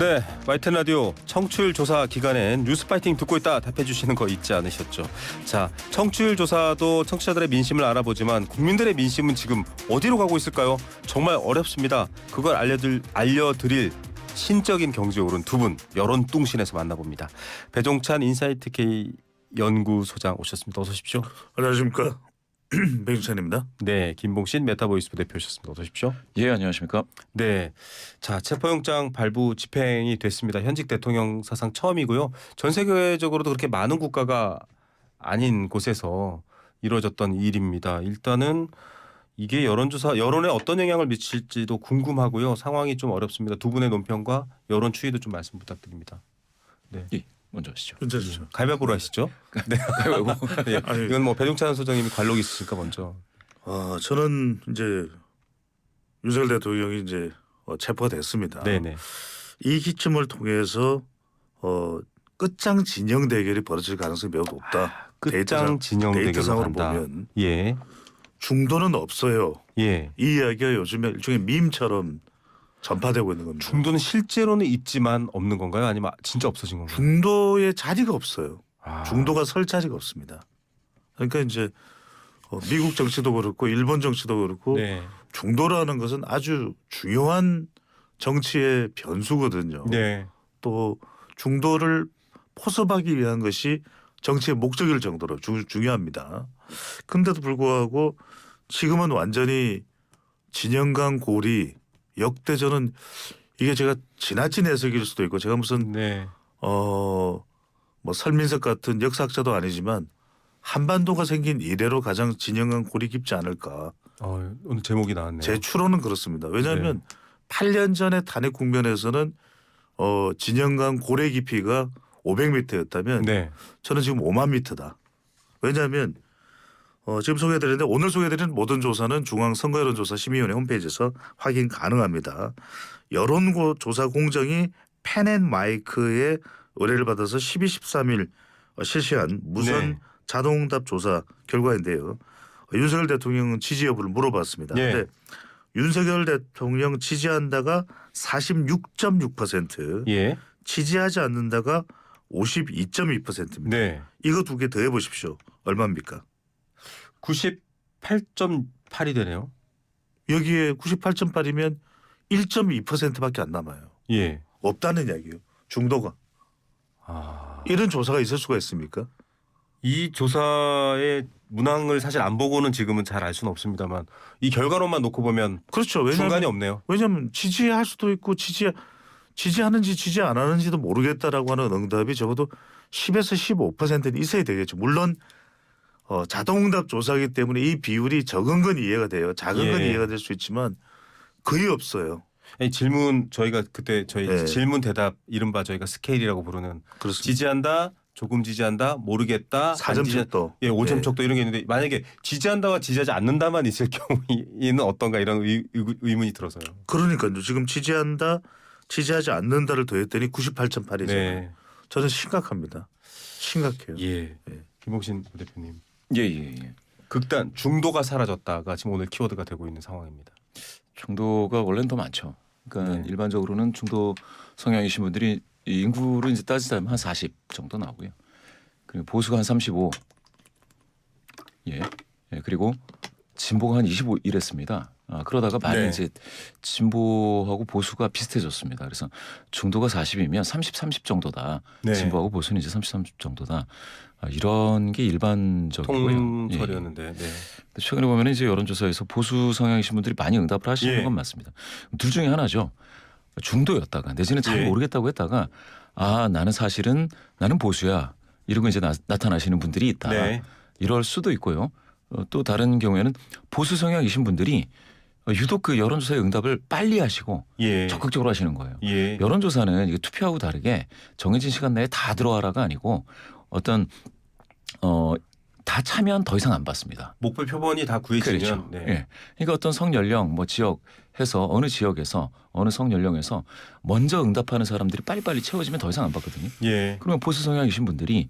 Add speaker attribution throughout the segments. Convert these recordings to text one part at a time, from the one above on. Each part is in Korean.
Speaker 1: 네, YTN 라디오 청취율 조사 기간엔 뉴스파이팅 듣고 있다 답해주시는 거 잊지 않으셨죠? 자, 청취율 조사도 청취자들의 민심을 알아보지만 국민들의 민심은 지금 어디로 가고 있을까요? 정말 어렵습니다. 그걸 알려드릴 신적인 경제에 오른 두 분 여론 뚱신에서 만나봅니다. 배종찬 인사이트 K 연구소장 오셨습니다. 어서 오십시오.
Speaker 2: 안녕하십니까. 배종찬입니다.
Speaker 1: 네, 김봉신 메타보이스 부대표 오셨습니다. 어서 오십시오.
Speaker 3: 예, 안녕하십니까.
Speaker 1: 네, 자 체포영장 발부 집행이 됐습니다. 현직 대통령 사상 처음이고요. 전 세계적으로도 그렇게 많은 국가가 아닌 곳에서 이루어졌던 일입니다. 일단은 이게 여론에 어떤 영향을 미칠지도 궁금하고요. 상황이 좀 어렵습니다. 두 분의 논평과 여론 추이도 좀 말씀 부탁드립니다. 네.
Speaker 3: 예, 먼저 하시죠.
Speaker 2: 괜찮으시죠?
Speaker 1: 가위바위보로 하시죠. 네. 네.
Speaker 2: 아니,
Speaker 1: 이건 뭐 배종찬 소장님이 관록 있으시니까 먼저.
Speaker 2: 저는 이제 윤석열 대통령이 이제 체포가 됐습니다.
Speaker 1: 네네.
Speaker 2: 이 기점을 통해서 끝장 진영 대결이 벌어질 가능성이 매우 높다.
Speaker 1: 끝장 진영 대결로
Speaker 2: 데이터상으로
Speaker 1: 간다.
Speaker 2: 보면
Speaker 1: 예.
Speaker 2: 중도는 없어요.
Speaker 1: 예.
Speaker 2: 이 이야기가 요즘에 일종의 밈처럼 전파되고 있는 겁니다.
Speaker 1: 중도는 실제로는 있지만 없는 건가요? 아니면 진짜 없어진 건가요?
Speaker 2: 중도에 자리가 없어요.
Speaker 1: 아.
Speaker 2: 중도가 설 자리가 없습니다. 그러니까 이제 미국 정치도 그렇고 일본 정치도 그렇고
Speaker 1: 네.
Speaker 2: 중도라는 것은 아주 중요한 정치의 변수거든요.
Speaker 1: 네.
Speaker 2: 또 중도를 포섭하기 위한 것이 정치의 목적일 정도로 중요합니다. 근데도 불구하고 지금은 완전히 진영 간 고리 역대 저는 이게 제가 지나친 해석일 수도 있고 제가 무슨
Speaker 1: 네.
Speaker 2: 뭐 설민석 같은 역사학자도 아니지만 한반도가 생긴 이래로 가장 진영 간 골이 깊지 않을까.
Speaker 1: 오늘 제목이 나왔네요.
Speaker 2: 제 추론은 그렇습니다. 왜냐하면 8년 전에 탄핵 국면에서는 진영 간 고래 깊이가 500m였다면
Speaker 1: 네.
Speaker 2: 저는 지금 5만 미터다. 왜냐하면 지금 소개해드리는데 오늘 소개해드리는 모든 조사는 중앙선거여론조사심의위원회 홈페이지에서 확인 가능합니다. 여론조사 공정이 펜앤마이크의 의뢰를 받아서 12, 13일 실시한 무선
Speaker 1: 네.
Speaker 2: 자동응답 조사 결과인데요. 윤석열 대통령 지지 여부를 물어봤습니다.
Speaker 1: 네.
Speaker 2: 근데 윤석열 대통령 지지한다가 46.6%,
Speaker 1: 예.
Speaker 2: 지지하지 않는다가 52.2%입니다.
Speaker 1: 네.
Speaker 2: 이거 두 개 더해 보십시오. 얼마입니까?
Speaker 1: 98.8이 되네요.
Speaker 2: 여기에 98.8이면 1.2%밖에 안 남아요.
Speaker 1: 예.
Speaker 2: 없다는 이야기예요. 중도가. 이런 조사가 있을 수가 있습니까?
Speaker 1: 이 조사의 문항을 사실 안 보고는 지금은 잘 알 수는 없습니다만 이 결과론만 놓고 보면
Speaker 2: 그렇죠.
Speaker 1: 중간이 없네요.
Speaker 2: 왜냐하면 지지할 수도 있고 지지하는지 지지 안 하는지도 모르겠다라고 하는 응답이 적어도 10에서 15%는 있어야 되겠죠. 물론 자동응답 조사이기 때문에 이 비율이 적은 건 이해가 돼요. 작은 건
Speaker 1: 예.
Speaker 2: 이해가 될 수 있지만 거의 없어요.
Speaker 1: 아니, 질문 저희가 그때 저희
Speaker 2: 네.
Speaker 1: 질문 대답 이른바 저희가 스케일이라고 부르는
Speaker 2: 그렇습니다.
Speaker 1: 지지한다, 조금 지지한다, 모르겠다,
Speaker 2: 4점
Speaker 1: 지지-
Speaker 2: 척도.
Speaker 1: 예, 5점
Speaker 2: 네.
Speaker 1: 척도 이런 게 있는데 만약에 지지한다와 지지하지 않는다만 있을 경우에는 어떤가 이런 의문이 들어서요.
Speaker 2: 그러니까요. 지금 지지한다, 지지하지 않는다를 더했더니 98.8이죠.
Speaker 1: 네.
Speaker 2: 저는 심각합니다. 심각해요.
Speaker 1: 예.
Speaker 2: 예.
Speaker 1: 김봉신 부대표님.
Speaker 3: 예.
Speaker 1: 극단 중도가 사라졌다가 지금 오늘 키워드가 되고 있는 상황입니다.
Speaker 3: 중도가 원래는 더 많죠. 그러니까
Speaker 1: 네.
Speaker 3: 일반적으로는 중도 성향이신 분들이 이 인구를 이제 따지자면 한 40 정도 나오고요. 그리고 보수가 한 35. 예. 그리고 진보가 한 25 이랬습니다. 그러다가 많이
Speaker 1: 네.
Speaker 3: 이제 진보하고 보수가 비슷해졌습니다. 그래서 중도가 40이면 30 정도다.
Speaker 1: 네.
Speaker 3: 진보하고 보수는 이제 30 정도다. 이런 게 일반적이고요.
Speaker 1: 통설이었는데. 네.
Speaker 3: 최근에 보면 이제 여론조사에서 보수 성향이신 분들이 많이 응답을 하시는
Speaker 1: 예.
Speaker 3: 건 맞습니다. 둘 중에 하나죠. 중도였다가 내지는 잘
Speaker 1: 예.
Speaker 3: 모르겠다고 했다가 나는 보수야 이러고 이제 나타나시는 분들이 있다.
Speaker 1: 네.
Speaker 3: 이럴 수도 있고요. 또 다른 경우에는 보수 성향이신 분들이 유독 그 여론조사의 응답을 빨리 하시고
Speaker 1: 예.
Speaker 3: 적극적으로 하시는 거예요.
Speaker 1: 예.
Speaker 3: 여론조사는 이게 투표하고 다르게 정해진 시간 내에 다 들어와라가 아니고 어떤 다 참여한 더 이상 안 받습니다.
Speaker 1: 목표 표본이 다 구해지면
Speaker 3: 그렇죠.
Speaker 1: 네.
Speaker 3: 예. 그러니까 어떤 성연령 지역 해서 어느 지역에서 어느 성연령에서 먼저 응답하는 사람들이 빨리빨리 채워지면 더 이상 안 받거든요.
Speaker 1: 예.
Speaker 3: 그러면 보수 성향이신 분들이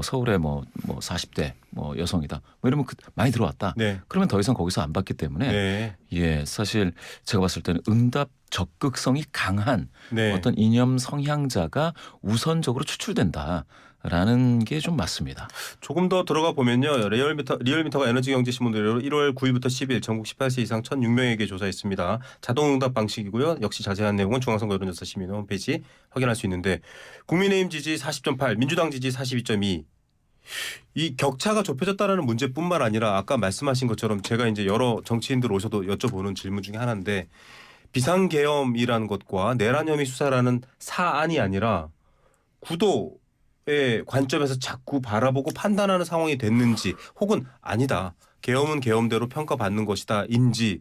Speaker 3: 서울에 40대 뭐 여성이다. 뭐 이러면 많이 들어왔다.
Speaker 1: 네.
Speaker 3: 그러면 더 이상 거기서 안 받기 때문에
Speaker 1: 네.
Speaker 3: 예, 사실 제가 봤을 때는 응답 적극성이 강한
Speaker 1: 네.
Speaker 3: 어떤 이념 성향자가 우선적으로 추출된다라는 게 좀 맞습니다.
Speaker 1: 조금 더 들어가 보면요. 리얼미터가 에너지경제신문대로 1월 9일부터 10일 전국 18세 이상 1,006명에게 조사했습니다. 자동응답 방식이고요. 역시 자세한 내용은 중앙선거 여론조사 시민 홈페이지 확인할 수 있는데 국민의힘 지지 40.8, 민주당 지지 42.2. 이 격차가 좁혀졌다라는 문제뿐만 아니라 아까 말씀하신 것처럼 제가 이제 여러 정치인들 오셔도 여쭤보는 질문 중에 하나인데 비상계엄이라는 것과 내란 혐의 수사라는 사안이 아니라 구도의 관점에서 자꾸 바라보고 판단하는 상황이 됐는지 혹은 아니다. 계엄은 계엄대로 평가받는 것이다. 인지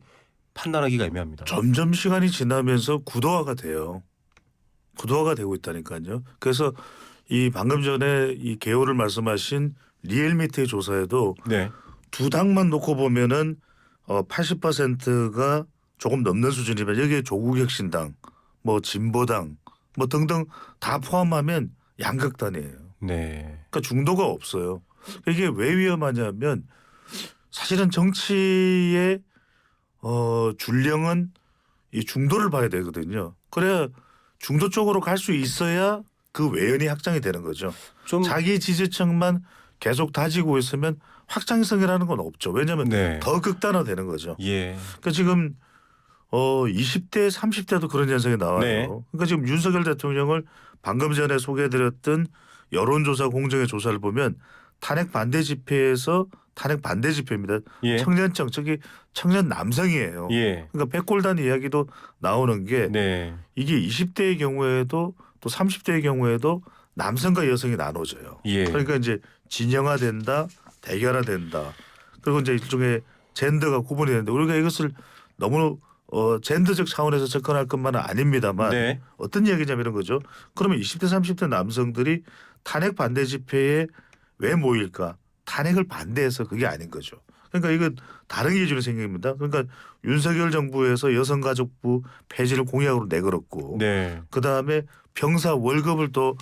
Speaker 1: 판단하기가 애매합니다.
Speaker 2: 점점 시간이 지나면서 구도화가 돼요. 구도화가 되고 있다니까요. 그래서 이 방금 전에 이 개요를 말씀하신 리얼미터의 조사에도
Speaker 1: 네.
Speaker 2: 두 당만 놓고 보면은 80%가 조금 넘는 수준이면 여기에 조국혁신당, 뭐 진보당, 뭐 등등 다 포함하면 양극단이에요.
Speaker 1: 네.
Speaker 2: 그러니까 중도가 없어요. 이게 왜 위험하냐면 사실은 정치의 줄령은 이 중도를 봐야 되거든요. 그래야 중도 쪽으로 갈 수 있어야 그 외연이 확장이 되는 거죠.
Speaker 1: 좀
Speaker 2: 자기 지지층만 계속 다지고 있으면 확장성이라는 건 없죠. 왜냐하면
Speaker 1: 네.
Speaker 2: 더 극단화되는 거죠.
Speaker 1: 예.
Speaker 2: 그러니까 지금 20대, 30대도 그런 현상이 나와요.
Speaker 1: 네.
Speaker 2: 그러니까 지금 윤석열 대통령을 방금 전에 소개해드렸던 여론조사 공정의 조사를 보면 탄핵 반대 집회에서 탄핵 반대 집회입니다.
Speaker 1: 예.
Speaker 2: 청년층 저기 청년 남성이에요.
Speaker 1: 예.
Speaker 2: 그러니까 백골단 이야기도 나오는 게
Speaker 1: 네.
Speaker 2: 이게 20대의 경우에도 또 30대의 경우에도 남성과 여성이 나눠져요.
Speaker 1: 예.
Speaker 2: 그러니까 이제 진영화된다, 대결화된다. 그리고 이제 일종의 젠더가 구분이 되는데 우리가 이것을 너무 젠더적 차원에서 접근할 것만은 아닙니다만
Speaker 1: 네.
Speaker 2: 어떤 이야기냐면 이런 거죠. 그러면 20대 30대 남성들이 탄핵 반대 집회에 왜 모일까? 탄핵을 반대해서 그게 아닌 거죠. 그러니까 이건 다른 기준이 생깁니다. 그러니까 윤석열 정부에서 여성가족부 폐지를 공약으로 내걸었고
Speaker 1: 네.
Speaker 2: 그다음에 병사 월급을 또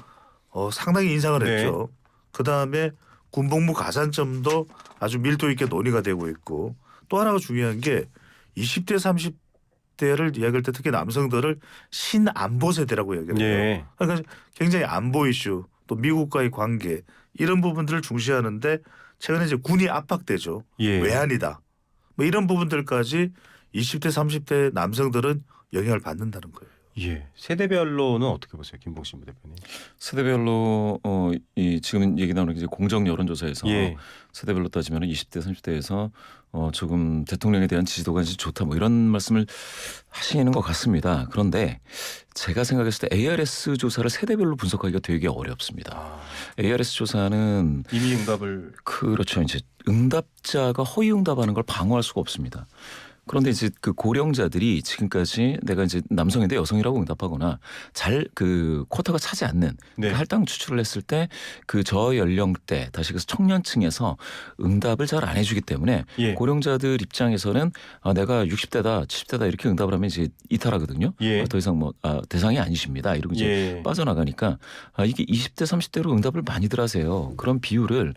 Speaker 2: 상당히 인상을
Speaker 1: 네.
Speaker 2: 했죠. 그다음에 군복무 가산점도 아주 밀도 있게 논의가 되고 있고 또 하나가 중요한 게 20대 30대를 이야기할 때 특히 남성들을 신안보 세대라고 이야기를 해요.
Speaker 1: 예.
Speaker 2: 그러니까 굉장히 안보 이슈 또 미국과의 관계 이런 부분들을 중시하는데 최근에 이제 군이 압박되죠.
Speaker 1: 예.
Speaker 2: 외환이다. 뭐 이런 부분들까지 20대 30대 남성들은 영향을 받는다는 거예요.
Speaker 1: 예. 세대별로는 어떻게 보세요, 김봉신 부대표님?
Speaker 3: 세대별로 이 지금 얘기 나오는 게 이제 공정 여론조사에서
Speaker 1: 예.
Speaker 3: 세대별로 따지면 20대 30대에서 조금 대통령에 대한 지지도가 이제 좋다 뭐 이런 말씀을 하시는 것 같습니다. 그런데 제가 생각했을 때 ARS 조사를 세대별로 분석하기가 되게 어렵습니다.
Speaker 1: 아,
Speaker 3: ARS 조사는
Speaker 1: 이미 응답을
Speaker 3: 그렇죠. 이제 응답자가 허위 응답하는 걸 방어할 수가 없습니다. 그런데 이제 그 고령자들이 지금까지 내가 이제 남성인데 여성이라고 응답하거나 잘 그 쿼터가 차지 않는
Speaker 1: 네.
Speaker 3: 그 할당 추출을 했을 때 그 저연령대 다시 그래서 청년층에서 응답을 잘 안 해주기 때문에
Speaker 1: 예.
Speaker 3: 고령자들 입장에서는 내가 60대다 70대다 이렇게 응답을 하면 이제 이탈하거든요.
Speaker 1: 예.
Speaker 3: 더 이상 뭐 대상이 아니십니다. 이러고 이제
Speaker 1: 예.
Speaker 3: 빠져나가니까 이게 20대 30대로 응답을 많이들 하세요. 그런 비율을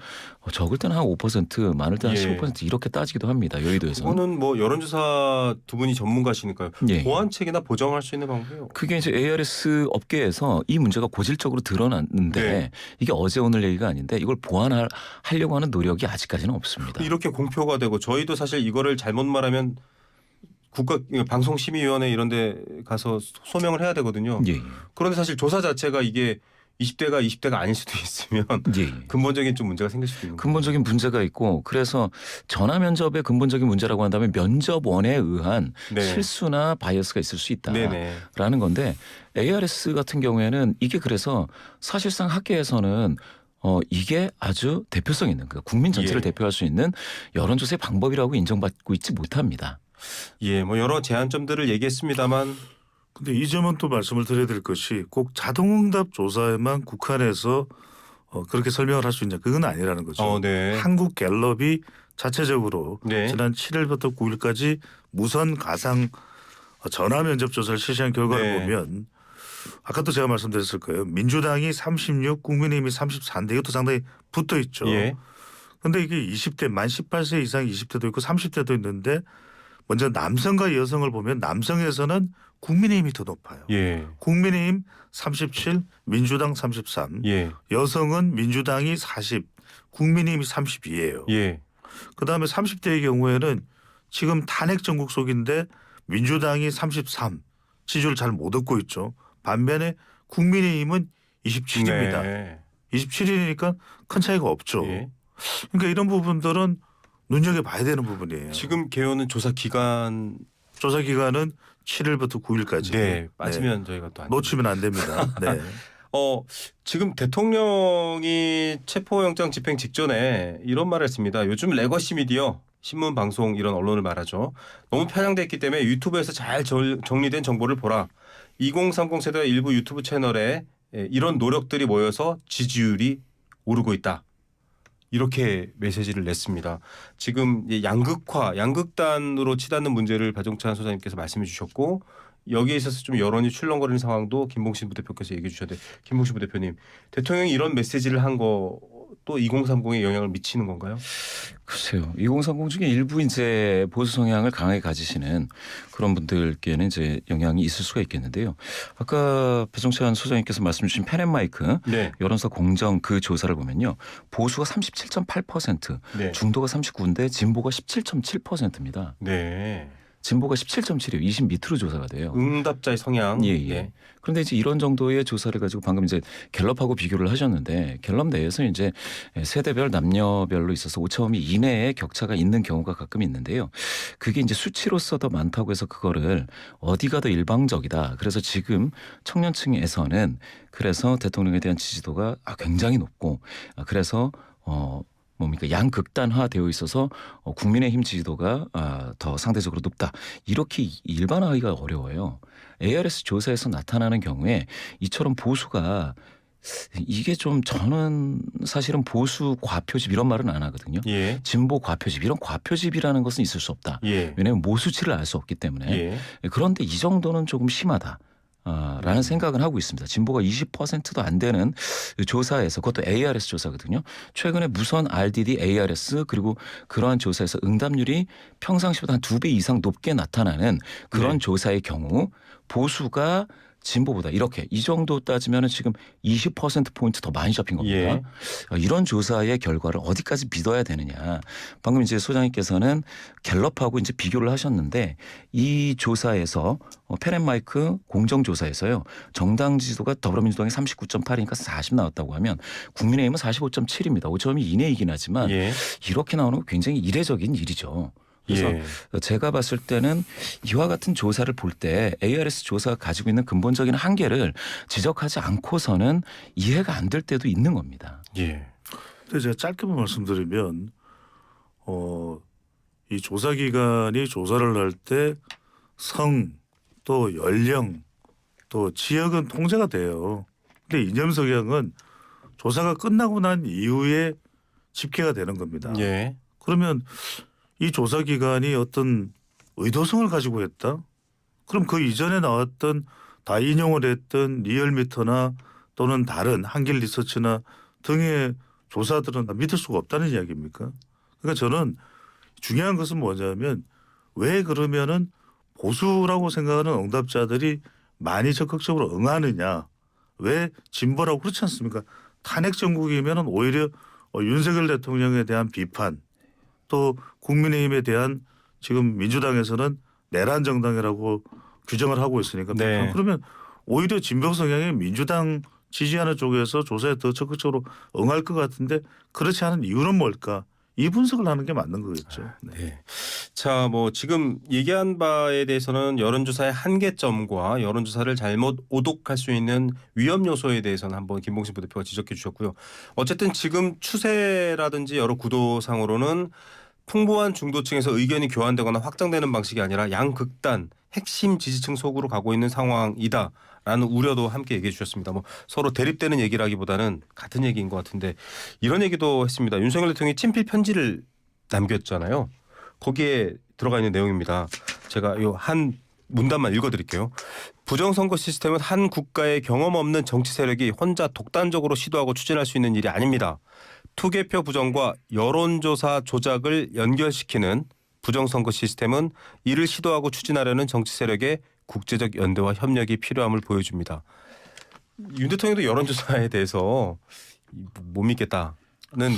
Speaker 3: 적을 때는 한 5% 많을 때는
Speaker 1: 예.
Speaker 3: 한 15% 이렇게 따지기도 합니다. 여의도에서는.
Speaker 1: 그거는 뭐 여론조사 두 분이 전문가시니까요.
Speaker 3: 예.
Speaker 1: 보완책이나 보정할 수 있는 방법이요.
Speaker 3: 그게 이제 ARS 업계에서 이 문제가 고질적으로 드러났는데
Speaker 1: 네.
Speaker 3: 이게 어제 오늘 얘기가 아닌데 이걸 보완하려고 하는 노력이 아직까지는 없습니다.
Speaker 1: 이렇게 공표가 되고 저희도 사실 이거를 잘못 말하면 방송심의위원회 이런 데 가서 소명을 해야 되거든요.
Speaker 3: 예.
Speaker 1: 그런데 사실 조사 자체가 이게 20대가 20대가 아닐 수도 있으면
Speaker 3: 예.
Speaker 1: 근본적인 좀 문제가 생길 수도 있는 거예요.
Speaker 3: 근본적인 문제가 있고 그래서 전화 면접의 근본적인 문제라고 한다면 면접원에 의한
Speaker 1: 네.
Speaker 3: 실수나 바이어스가 있을 수 있다라는
Speaker 1: 네네.
Speaker 3: 건데 ARS 같은 경우에는 이게 그래서 사실상 학계에서는 이게 아주 대표성 있는 그러니까 국민 전체를
Speaker 1: 예.
Speaker 3: 대표할 수 있는 여론조사의 방법이라고 인정받고 있지 못합니다.
Speaker 1: 예, 뭐 여러 제한점들을 얘기했습니다만
Speaker 2: 근데 이 점은 또 말씀을 드려야 될 것이 꼭 자동응답 조사에만 국한해서 그렇게 설명을 할 수 있냐 그건 아니라는 거죠.
Speaker 1: 네.
Speaker 2: 한국 갤럽이 자체적으로
Speaker 1: 네.
Speaker 2: 지난 7일부터 9일까지 무선 가상 전화 면접 조사를 실시한 결과를
Speaker 1: 네.
Speaker 2: 보면 아까도 제가 말씀드렸을 거예요. 민주당이 36, 국민의힘이 34인데 이것도 상당히 붙어 있죠.
Speaker 1: 예.
Speaker 2: 근데 이게 20대 만 18세 이상 20대도 있고 30대도 있는데 먼저 남성과 여성을 보면 남성에서는 국민의힘이 더 높아요.
Speaker 1: 예.
Speaker 2: 국민의힘 37, 민주당 33,
Speaker 1: 예.
Speaker 2: 여성은 민주당이 40, 국민의힘이 32예요.
Speaker 1: 예.
Speaker 2: 그다음에 30대의 경우에는 지금 탄핵 정국 속인데 민주당이 33, 지지를 잘 못 얻고 있죠. 반면에 국민의힘은 27입니다.
Speaker 1: 네.
Speaker 2: 27이니까 큰 차이가 없죠.
Speaker 1: 예.
Speaker 2: 그러니까 이런 부분들은 눈여겨봐야 되는 부분이에요.
Speaker 1: 지금 개요는 조사 기간
Speaker 2: 조사 기간은 7일부터 9일까지.
Speaker 1: 네, 빠지면 저희가 또 안
Speaker 2: 놓치면 안 됩니다. 네.
Speaker 1: 지금 대통령이 체포영장 집행 직전에 이런 말을 했습니다. 요즘 레거시 미디어 신문 방송 이런 언론을 말하죠. 너무 편향됐기 때문에 유튜브에서 잘 정리된 정보를 보라. 2030 세대 일부 유튜브 채널에 이런 노력들이 모여서 지지율이 오르고 있다. 이렇게 메시지를 냈습니다. 지금 양극화, 양극단으로 치닫는 문제를 배종찬 소장님께서 말씀해 주셨고 여기에 있어서 좀 여론이 출렁거리는 상황도 김봉신 부대표께서 얘기해 주셨는데 김봉신 부대표님 대통령이 이런 메시지를 한 것도 2030에 영향을 미치는 건가요?
Speaker 3: 글쎄요. 2030 중에 일부 이제 보수 성향을 강하게 가지시는 그런 분들께는 이제 영향이 있을 수가 있겠는데요. 아까 배종찬 소장님께서 말씀 주신 펜앤마이크
Speaker 1: 네.
Speaker 3: 여론사 공정 그 조사를 보면요. 보수가 37.8%,
Speaker 1: 네.
Speaker 3: 중도가 39인데 진보가 17.7%입니다.
Speaker 1: 네.
Speaker 3: 진보가 17.7이에요. 20 밑으로 조사가 돼요.
Speaker 1: 응답자의 성향.
Speaker 3: 예.
Speaker 1: 네.
Speaker 3: 그런데 이제 이런 정도의 조사를 가지고 방금 이제 갤럽하고 비교를 하셨는데 갤럽 내에서 이제 세대별 남녀별로 있어서 오차범위 이내의 격차가 있는 경우가 가끔 있는데요. 그게 이제 수치로서 더 많다고 해서 그거를 어디가 더 일방적이다. 그래서 지금 청년층에서는 그래서 대통령에 대한 지지도가 굉장히 높고 그래서 뭡니까 양극단화되어 있어서 국민의힘 지지도가 더 상대적으로 높다. 이렇게 일반화하기가 어려워요. ARS 조사에서 나타나는 경우에 이처럼 보수가 이게 좀 저는 사실은 보수 과표집 이런 말은 안 하거든요.
Speaker 1: 예.
Speaker 3: 진보 과표집 이런 과표집이라는 것은 있을 수 없다.
Speaker 1: 예.
Speaker 3: 왜냐하면 모수치를 알 수 없기 때문에.
Speaker 1: 예.
Speaker 3: 그런데 이 정도는 조금 심하다. 라는 생각은 하고 있습니다. 진보가 20%도 안 되는 조사에서 그것도 ARS 조사거든요. 최근에 무선 RDD ARS 그리고 그러한 조사에서 응답률이 평상시보다 한 2배 이상 높게 나타나는 그런
Speaker 1: 네.
Speaker 3: 조사의 경우 보수가 진보보다 이렇게 이 정도 따지면 지금 20%포인트 더 많이 잡힌 겁니다.
Speaker 1: 예.
Speaker 3: 이런 조사의 결과를 어디까지 믿어야 되느냐. 방금 이제 소장님께서는 갤럽하고 이제 비교를 하셨는데 이 조사에서 펜앤마이크 공정조사에서요. 정당 지지도가 더불어민주당이 39.8이니까 40 나왔다고 하면 국민의힘은 45.7입니다. 5점이 이내이긴 하지만
Speaker 1: 예.
Speaker 3: 이렇게 나오는 건 굉장히 이례적인 일이죠. 그래서
Speaker 1: 예.
Speaker 3: 제가 봤을 때는 이와 같은 조사를 볼 때 ARS 조사가 가지고 있는 근본적인 한계를 지적하지 않고서는 이해가 안 될 때도 있는 겁니다.
Speaker 1: 예.
Speaker 2: 근데 제가 짧게만 말씀드리면 이 조사 기관이 조사를 할 때 성 또 연령 또 지역은 통제가 돼요. 근데 이념 성향은 조사가 끝나고 난 이후에 집계가 되는 겁니다.
Speaker 1: 예.
Speaker 2: 그러면 이 조사 기관이 어떤 의도성을 가지고 했다? 그럼 그 이전에 나왔던 다 인용을 했던 리얼미터나 또는 다른 한길 리서치나 등의 조사들은 다 믿을 수가 없다는 이야기입니까? 그러니까 저는 중요한 것은 뭐냐면 왜 그러면은 보수라고 생각하는 응답자들이 많이 적극적으로 응하느냐? 왜 진보라고 그렇지 않습니까? 탄핵 정국이면은 오히려 윤석열 대통령에 대한 비판 또 국민의힘에 대한 지금 민주당에서는 내란 정당이라고 규정을 하고 있으니까
Speaker 1: 네.
Speaker 2: 그러면 오히려 진보 성향의 민주당 지지하는 쪽에서 조사에 더 적극적으로 응할 것 같은데 그렇지 않은 이유는 뭘까? 이 분석을 하는 게 맞는 거겠죠. 네.
Speaker 1: 네. 자, 뭐 지금 얘기한 바에 대해서는 여론조사의 한계점과 여론조사를 잘못 오독할 수 있는 위험 요소에 대해서는 한번 김봉신 부대표가 지적해 주셨고요. 어쨌든 지금 추세라든지 여러 구도상으로는 풍부한 중도층에서 의견이 교환되거나 확장되는 방식이 아니라 양극단 핵심 지지층 속으로 가고 있는 상황이다라는 우려도 함께 얘기해 주셨습니다. 뭐 서로 대립되는 얘기라기보다는 같은 얘기인 것 같은데 이런 얘기도 했습니다. 윤석열 대통령이 친필 편지를 남겼잖아요. 거기에 들어가 있는 내용입니다. 제가 요 한 문단만 읽어드릴게요. 부정선거 시스템은 한 국가의 경험 없는 정치 세력이 혼자 독단적으로 시도하고 추진할 수 있는 일이 아닙니다. 투개표 부정과 여론조사 조작을 연결시키는 부정선거 시스템은 이를 시도하고 추진하려는 정치 세력의 국제적 연대와 협력이 필요함을 보여줍니다. 윤 대통령도 여론조사에 대해서 못 믿겠다는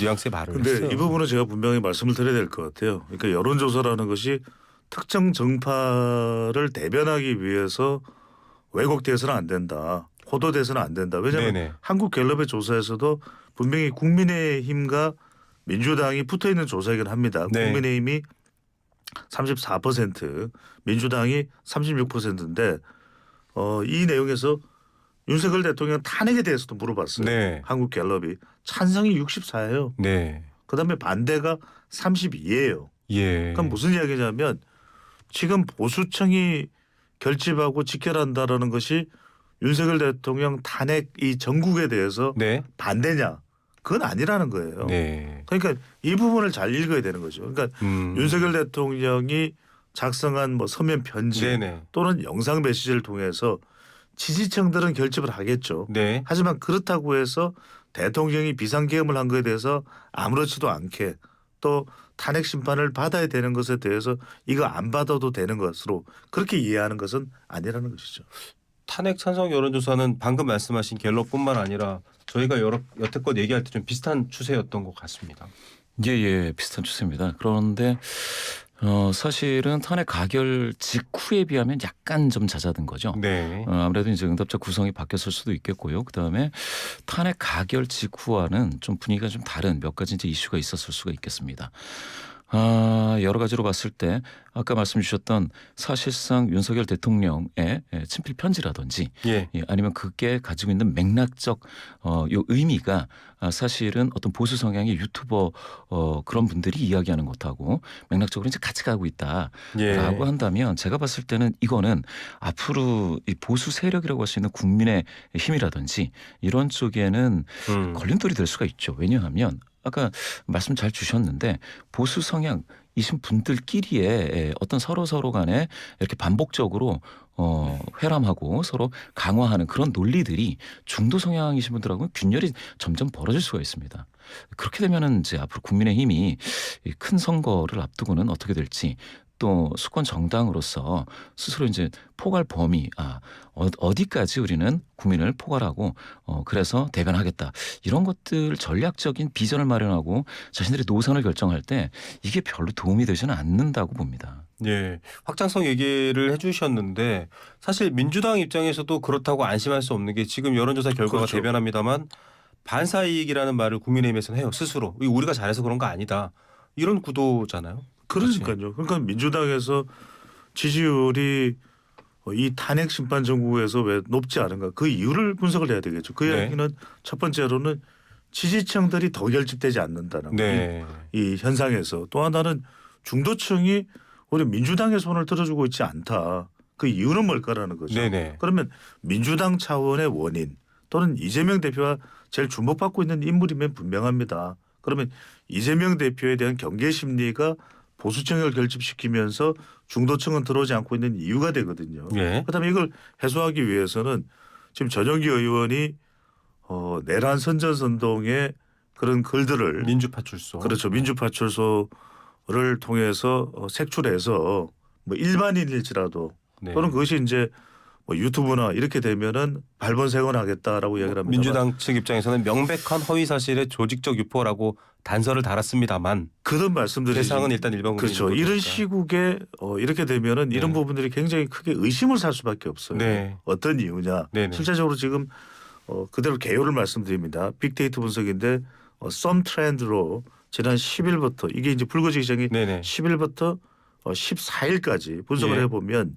Speaker 1: 뉘앙스의 말을
Speaker 2: 근데
Speaker 1: 했어요.
Speaker 2: 이 부분은 제가 분명히 말씀을 드려야 될 것 같아요. 그러니까 여론조사라는 것이 특정 정파를 대변하기 위해서 왜곡돼서는 안 된다. 호도돼서는 안 된다. 왜냐하면
Speaker 1: 네네.
Speaker 2: 한국갤럽의 조사에서도 분명히 국민의힘과 민주당이 붙어있는 조사이긴 합니다.
Speaker 1: 네.
Speaker 2: 국민의힘이 34%, 민주당이 36%인데 이 내용에서 윤석열 대통령 탄핵에 대해서도 물어봤어요.
Speaker 1: 네.
Speaker 2: 한국갤럽이 찬성이 64예요.
Speaker 1: 네.
Speaker 2: 그다음에 반대가 32예요.
Speaker 1: 예.
Speaker 2: 그럼 무슨 이야기냐면 지금 보수청이 결집하고 직결한다라는 것이 윤석열 대통령 탄핵 이 정국에 대해서
Speaker 1: 네.
Speaker 2: 반대냐? 그건 아니라는 거예요.
Speaker 1: 네.
Speaker 2: 그러니까 이 부분을 잘 읽어야 되는 거죠. 그러니까 윤석열 대통령이 작성한 뭐 서면 편지
Speaker 1: 네네.
Speaker 2: 또는 영상 메시지를 통해서 지지층들은 결집을 하겠죠.
Speaker 1: 네.
Speaker 2: 하지만 그렇다고 해서 대통령이 비상계엄을 한 것에 대해서 아무렇지도 않게 또 탄핵 심판을 받아야 되는 것에 대해서 이거 안 받아도 되는 것으로 그렇게 이해하는 것은 아니라는 것이죠.
Speaker 1: 탄핵 찬성 여론조사는 방금 말씀하신 갤럽뿐만 아니라 저희가 여태껏 얘기할 때 좀 비슷한 추세였던 것 같습니다.
Speaker 3: 예, 비슷한 추세입니다. 그런데 사실은 탄핵 가결 직후에 비하면 약간 좀 잦아든 거죠.
Speaker 1: 네.
Speaker 3: 아무래도 이제 응답자 구성이 바뀌었을 수도 있겠고요. 그다음에 탄핵 가결 직후와는 좀 분위기가 좀 다른 몇 가지 이제 이슈가 있었을 수가 있겠습니다. 여러 가지로 봤을 때 아까 말씀 주셨던 사실상 윤석열 대통령의 친필 편지라든지
Speaker 1: 예.
Speaker 3: 아니면 그게 가지고 있는 맥락적 요 의미가 사실은 어떤 보수 성향의 유튜버 그런 분들이 이야기하는 것하고 맥락적으로 이제 같이 가고 있다라고
Speaker 1: 예.
Speaker 3: 한다면 제가 봤을 때는 이거는 앞으로 이 보수 세력이라고 할 수 있는 국민의 힘이라든지 이런 쪽에는 걸림돌이 될 수가 있죠. 왜냐하면 아까 말씀 잘 주셨는데 보수 성향이신 분들끼리의 어떤 서로 간에 이렇게 반복적으로 회람하고 서로 강화하는 그런 논리들이 중도 성향이신 분들하고는 균열이 점점 벌어질 수가 있습니다. 그렇게 되면은 이제 앞으로 국민의힘이 이 큰 선거를 앞두고는 어떻게 될지 또 수권 정당으로서 스스로 이제 포괄 범위 어디까지 우리는 국민을 포괄하고 그래서 대변하겠다 이런 것들 전략적인 비전을 마련하고 자신들의 노선을 결정할 때 이게 별로 도움이 되지는 않는다고 봅니다.
Speaker 1: 예. 확장성 얘기를 해주셨는데 사실 민주당 입장에서도 그렇다고 안심할 수 없는 게 지금 여론조사 결과가
Speaker 2: 그렇죠.
Speaker 1: 대변합니다만 반사이익이라는 말을 국민의힘에서는 해요. 스스로. 우리가 잘해서 그런 거 아니다. 이런 구도잖아요.
Speaker 2: 그러니까요. 그러니까 민주당에서 지지율이 이 탄핵 심판 정국에서 왜 높지 않은가 그 이유를 분석을 해야 되겠죠. 그
Speaker 1: 네.
Speaker 2: 이야기는 첫 번째로는 지지층들이 더 결집되지 않는다는
Speaker 1: 네.
Speaker 2: 이 현상에서 또 하나는 중도층이 우리 민주당의 손을 들어주고 있지 않다. 그 이유는 뭘까라는 거죠.
Speaker 1: 네네.
Speaker 2: 그러면 민주당 차원의 원인 또는 이재명 대표가 제일 주목받고 있는 인물이면 분명합니다. 그러면 이재명 대표에 대한 경계 심리가 보수층을 결집시키면서 중도층은 들어오지 않고 있는 이유가 되거든요.
Speaker 1: 예.
Speaker 2: 그다음에 이걸 해소하기 위해서는 지금 전용기 의원이 내란 선전선동의 그런 글들을
Speaker 1: 민주파출소.
Speaker 2: 그렇죠. 민주파출소를 통해서 색출해서 뭐 일반인일지라도
Speaker 1: 네.
Speaker 2: 또는 그것이 이제 뭐 유튜브나 이렇게 되면은 발본색원하겠다라고 이야기를 합니다.
Speaker 1: 민주당 측 입장에서는 명백한 허위 사실의 조직적 유포라고 단서를 달았습니다만
Speaker 2: 그런 말씀들이
Speaker 1: 대상은 일단 일반
Speaker 2: 그렇죠.
Speaker 1: 국민인
Speaker 2: 이런
Speaker 1: 거니까.
Speaker 2: 시국에 이렇게 되면은
Speaker 1: 네.
Speaker 2: 이런 부분들이 굉장히 크게 의심을 살 수밖에 없어요.
Speaker 1: 네.
Speaker 2: 어떤 이유냐?
Speaker 1: 네네.
Speaker 2: 실제적으로 지금 그대로 개요를 말씀드립니다. 빅데이터 분석인데 썸 트렌드로 지난 10일부터 이게 이제 불거지기 전에
Speaker 1: 네네.
Speaker 2: 10일부터 14일까지 분석을
Speaker 1: 예.
Speaker 2: 해보면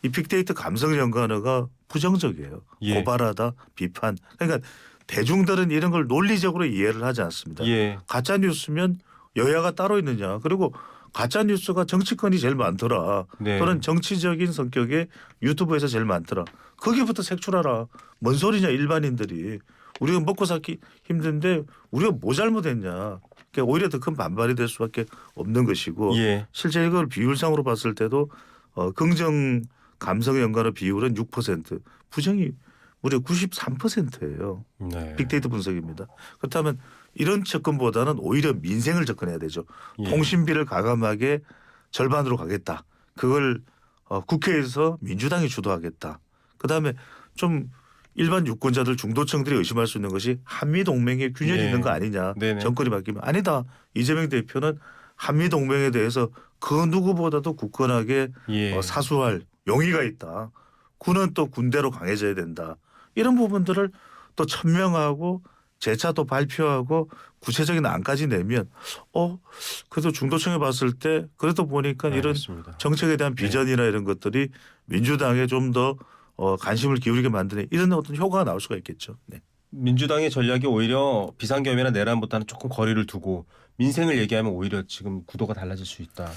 Speaker 2: 이 빅데이터 감성 연관어가 부정적이에요.
Speaker 1: 예.
Speaker 2: 고발하다, 비판. 그러니까 대중들은 이런 걸 논리적으로 이해를 하지 않습니다.
Speaker 1: 예.
Speaker 2: 가짜 뉴스면 여야가 따로 있느냐. 그리고 가짜 뉴스가 정치권이 제일 많더라.
Speaker 1: 네.
Speaker 2: 또는 정치적인 성격의 유튜브에서 제일 많더라. 거기부터 색출하라. 뭔 소리냐 일반인들이. 우리가 먹고 살기 힘든데 우리가 뭐 잘못했냐. 그러니까 오히려 더 큰 반발이 될 수밖에 없는 것이고
Speaker 1: 예.
Speaker 2: 실제 이걸 비율상으로 봤을 때도 긍정 감성 연관의 비율은 6%, 부정이 무려 93%예요.
Speaker 1: 네.
Speaker 2: 빅데이터 분석입니다. 그렇다면 이런 접근보다는 오히려 민생을 접근해야 되죠.
Speaker 1: 예.
Speaker 2: 통신비를 가감하게 절반으로 가겠다. 그걸 국회에서 민주당이 주도하겠다. 그다음에 좀 일반 유권자들 중도층들이 의심할 수 있는 것이 한미동맹에 균열이
Speaker 1: 네.
Speaker 2: 있는 거 아니냐.
Speaker 1: 네네.
Speaker 2: 정권이 바뀌면 아니다. 이재명 대표는 한미동맹에 대해서 그 누구보다도 굳건하게
Speaker 1: 예.
Speaker 2: 사수할 용의가 있다. 군은 또 군대로 강해져야 된다. 이런 부분들을 또 천명하고 재차도 발표하고 구체적인 안까지 내면 그래도 중도층에 봤을 때 그래도 보니까 이런
Speaker 1: 알겠습니다.
Speaker 2: 정책에 대한 비전이나 이런 것들이 민주당에 좀 더 관심을 기울이게 만드는 이런 어떤 효과가 나올 수가 있겠죠. 네.
Speaker 1: 민주당의 전략이 오히려 비상겸이나 내란보다는 조금 거리를 두고 민생을 얘기하면 오히려 지금 구도가 달라질 수 있다.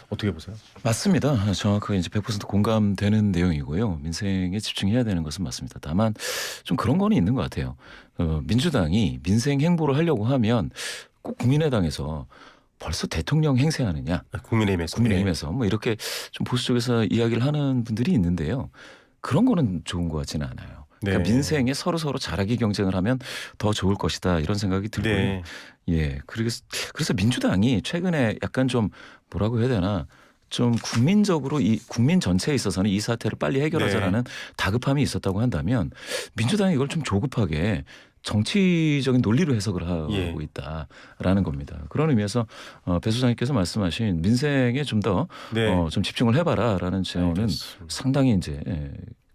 Speaker 1: 어떻게 보세요?
Speaker 3: 맞습니다. 정확하게 이제 100% 공감되는 내용이고요. 민생에 집중해야 되는 것은 맞습니다. 다만 좀 그런 거는 있는 것 같아요. 민주당이 민생 행보를 하려고 하면 꼭 국민의당에서 벌써 대통령 행세하느냐,
Speaker 1: 국민의힘에서.
Speaker 3: 국민의힘에서 뭐 이렇게 좀 보수 쪽에서 이야기를 하는 분들이 있는데요. 그런 거는 좋은 것 같지는 않아요. 그러니까
Speaker 1: 네.
Speaker 3: 민생에 서로 잘하기 경쟁을 하면 더 좋을 것이다 이런 생각이 들고요.
Speaker 1: 네.
Speaker 3: 예, 그래서 민주당이 최근에 약간 좀 뭐라고 해야 되나 좀 국민적으로 이 국민 전체에 있어서는 이 사태를 빨리 해결하자라는 다급함이 있었다고 한다면 민주당이 이걸 좀 조급하게 정치적인 논리로 해석을 하고
Speaker 1: 예.
Speaker 3: 있다라는 겁니다. 그런 의미에서 배 소장님께서 말씀하신 민생에 좀 더
Speaker 1: 네.
Speaker 3: 좀 집중을 해봐라라는 제언은
Speaker 1: 알겠습니다.
Speaker 3: 상당히 이제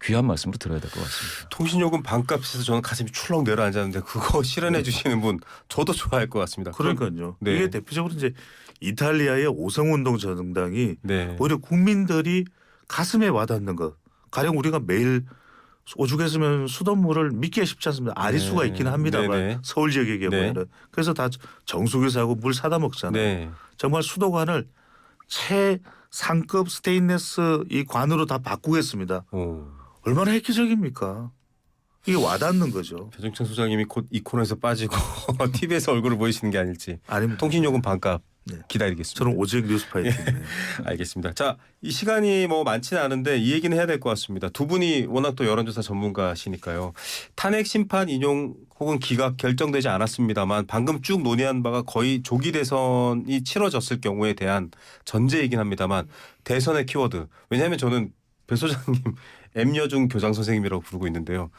Speaker 3: 귀한 말씀으로 들어야 될 것 같습니다.
Speaker 1: 통신요금 반값에서 저는 가슴이 출렁 내려앉았는데 그거 실현해 주시는 분 저도 좋아할 것 같습니다.
Speaker 2: 그러니까요.
Speaker 1: 네.
Speaker 2: 이게 대표적으로 이제 이탈리아의 오성운동 정당이
Speaker 1: 네.
Speaker 2: 오히려 국민들이 가슴에 와닿는 것. 가령 우리가 매일 오죽했으면 수돗물을 믿기가 쉽지 않습니다. 아리수가
Speaker 1: 네.
Speaker 2: 있기는 합니다만
Speaker 1: 네네.
Speaker 2: 서울 지역의 경우에는. 그래서 다 정수기 사고 물 사다 먹잖아요.
Speaker 1: 네.
Speaker 2: 정말 수도관을 최상급 스테인레스 이 관으로 다 바꾸겠습니다.
Speaker 1: 오.
Speaker 2: 얼마나 획기적입니까? 이게 와닿는 거죠.
Speaker 1: 배종찬 소장님이 곧 이 코너에서 빠지고 TV에서 얼굴을 보이시는 게 아닐지.
Speaker 2: 아니면
Speaker 1: 통신요금 반값
Speaker 2: 네.
Speaker 1: 기다리겠습니다.
Speaker 2: 저는 오직 뉴스파이팅이네요.
Speaker 1: 알겠습니다. 자, 이 시간이 뭐 많지는 않은데 이 얘기는 해야 될 것 같습니다. 두 분이 워낙 또 여론조사 전문가시니까요. 탄핵 심판 인용 혹은 기각 결정되지 않았습니다만 방금 쭉 논의한 바가 거의 조기 대선이 치러졌을 경우에 대한 전제이긴 합니다만 대선의 키워드. 왜냐하면 저는 배 소장님 M여중 교장 선생님이라고 부르고 있는데요.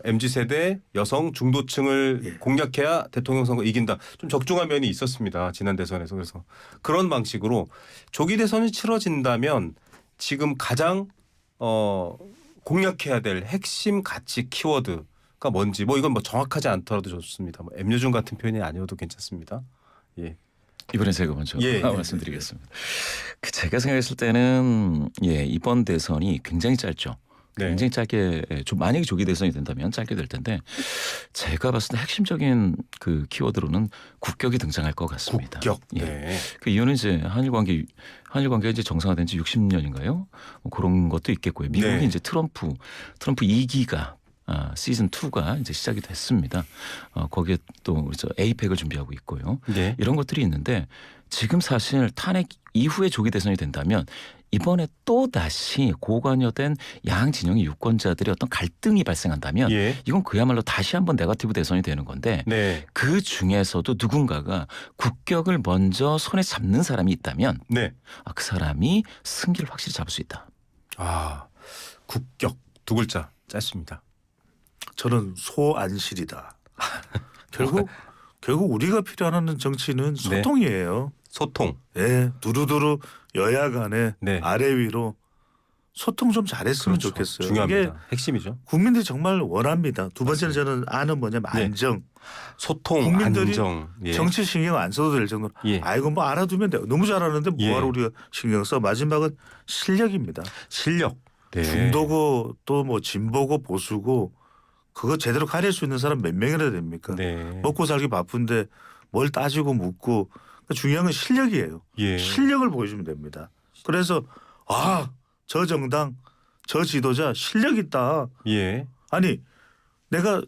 Speaker 1: MZ세대 여성 중도층을
Speaker 2: 예.
Speaker 1: 공략해야 대통령 선거 이긴다. 좀 적중한 면이 있었습니다. 지난 대선에서. 그래서 그런 방식으로 조기 대선이 치러진다면 지금 가장 공략해야 될 핵심 가치 키워드가 뭔지 뭐 이건 뭐 정확하지 않더라도 좋습니다. 뭐 M여중 같은 표현이 아니어도 괜찮습니다. 예.
Speaker 3: 이번에 제가 먼저
Speaker 1: 예, 예.
Speaker 3: 말씀드리겠습니다. 제가 생각했을 때는 이번 대선이 굉장히 짧죠.
Speaker 1: 네.
Speaker 3: 굉장히 짧게 좀 만약에 조기 대선이 된다면 짧게 될 텐데 제가 봤을 때 핵심적인 그 키워드로는 국격이 등장할 것 같습니다.
Speaker 1: 국격.
Speaker 3: 예.
Speaker 1: 네.
Speaker 3: 그 이유는 이제 한일 관계가 이제 정상화된 지 60년인가요? 뭐 그런 것도 있겠고요. 미국이
Speaker 1: 네.
Speaker 3: 이제 트럼프 2기가 시즌 2가 이제 시작이 됐습니다. 거기에 또 에이펙을 준비하고 있고요.
Speaker 1: 네.
Speaker 3: 이런 것들이 있는데 지금 사실 탄핵 이후에 조기 대선이 된다면 이번에 또 다시 고관여된 양 진영의 유권자들의 어떤 갈등이 발생한다면
Speaker 1: 예.
Speaker 3: 이건 그야말로 다시 한번 네거티브 대선이 되는 건데
Speaker 1: 네.
Speaker 3: 그 중에서도 누군가가 국격을 먼저 손에 잡는 사람이 있다면
Speaker 1: 네.
Speaker 3: 그 사람이 승기를 확실히 잡을 수 있다.
Speaker 1: 국격 두 글자 짧습니다.
Speaker 2: 저는 소안실이다. 결국 우리가 필요한 정치는 소통이에요.
Speaker 1: 소통.
Speaker 2: 예, 두루두루 여야 간에
Speaker 1: 네.
Speaker 2: 아래 위로 소통 좀 잘했으면
Speaker 1: 그렇죠.
Speaker 2: 좋겠어요.
Speaker 1: 중요합니다.
Speaker 2: 이게
Speaker 1: 핵심이죠.
Speaker 2: 국민들이 정말 원합니다. 두 번째는 저는 아는 뭐냐면
Speaker 1: 네.
Speaker 2: 안정.
Speaker 1: 소통,
Speaker 2: 국민들이
Speaker 1: 안정. 예.
Speaker 2: 정치 신경 안 써도 될 정도로.
Speaker 1: 예.
Speaker 2: 이건 뭐 알아두면 돼. 너무 잘하는데
Speaker 1: 예.
Speaker 2: 뭐하러 우리가 신경 써. 마지막은 실력입니다.
Speaker 1: 실력. 네.
Speaker 2: 중도고 또 뭐 진보고 보수고 그거 제대로 가릴 수 있는 사람 몇 명이나 됩니까?
Speaker 1: 네.
Speaker 2: 먹고 살기 바쁜데 뭘 따지고 묻고 중요한 건 실력이에요.
Speaker 1: 예.
Speaker 2: 실력을 보여주면 됩니다. 그래서 저 정당 저 지도자 실력 있다.
Speaker 1: 예.
Speaker 2: 아니 내가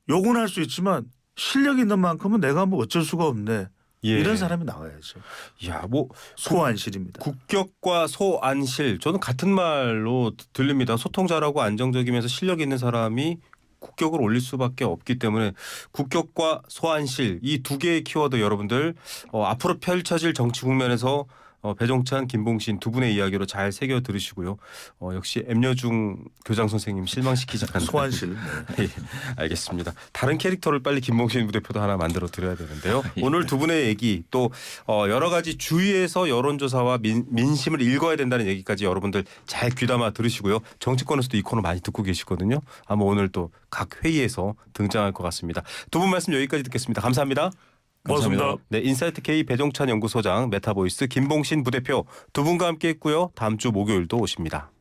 Speaker 2: 욕은 할 수 있지만 실력 있는 만큼은 내가 뭐 어쩔 수가 없네.
Speaker 1: 예.
Speaker 2: 이런 사람이 나와야죠.
Speaker 1: 야, 뭐
Speaker 2: 소안실입니다.
Speaker 1: 국격과 소안실 저는 같은 말로 들립니다. 소통 잘하고 안정적이면서 실력 있는 사람이 국격을 올릴 수밖에 없기 때문에 국격과 소환실 이 두 개의 키워드 여러분들 앞으로 펼쳐질 정치 국면에서 배종찬, 김봉신 두 분의 이야기로 잘 새겨 들으시고요. 역시 엠여중 교장 선생님 실망시키지 않는
Speaker 2: 소환실. 네.
Speaker 1: 예, 알겠습니다. 다른 캐릭터를 빨리 김봉신 부대표도 하나 만들어 드려야 되는데요.
Speaker 3: 예.
Speaker 1: 오늘 두 분의 얘기 또 여러 가지 주위에서 여론조사와 민심을 읽어야 된다는 얘기까지 여러분들 잘 귀담아 들으시고요. 정치권에서도 이 코너 많이 듣고 계시거든요. 아마 오늘 또 각 회의에서 등장할 것 같습니다. 두 분 말씀 여기까지 듣겠습니다. 감사합니다.
Speaker 2: 고맙습니다.
Speaker 1: 네, 인사이트 K 배종찬 연구소장, 메타보이스 김봉신 부대표 두 분과 함께했고요. 다음 주 목요일도 오십니다.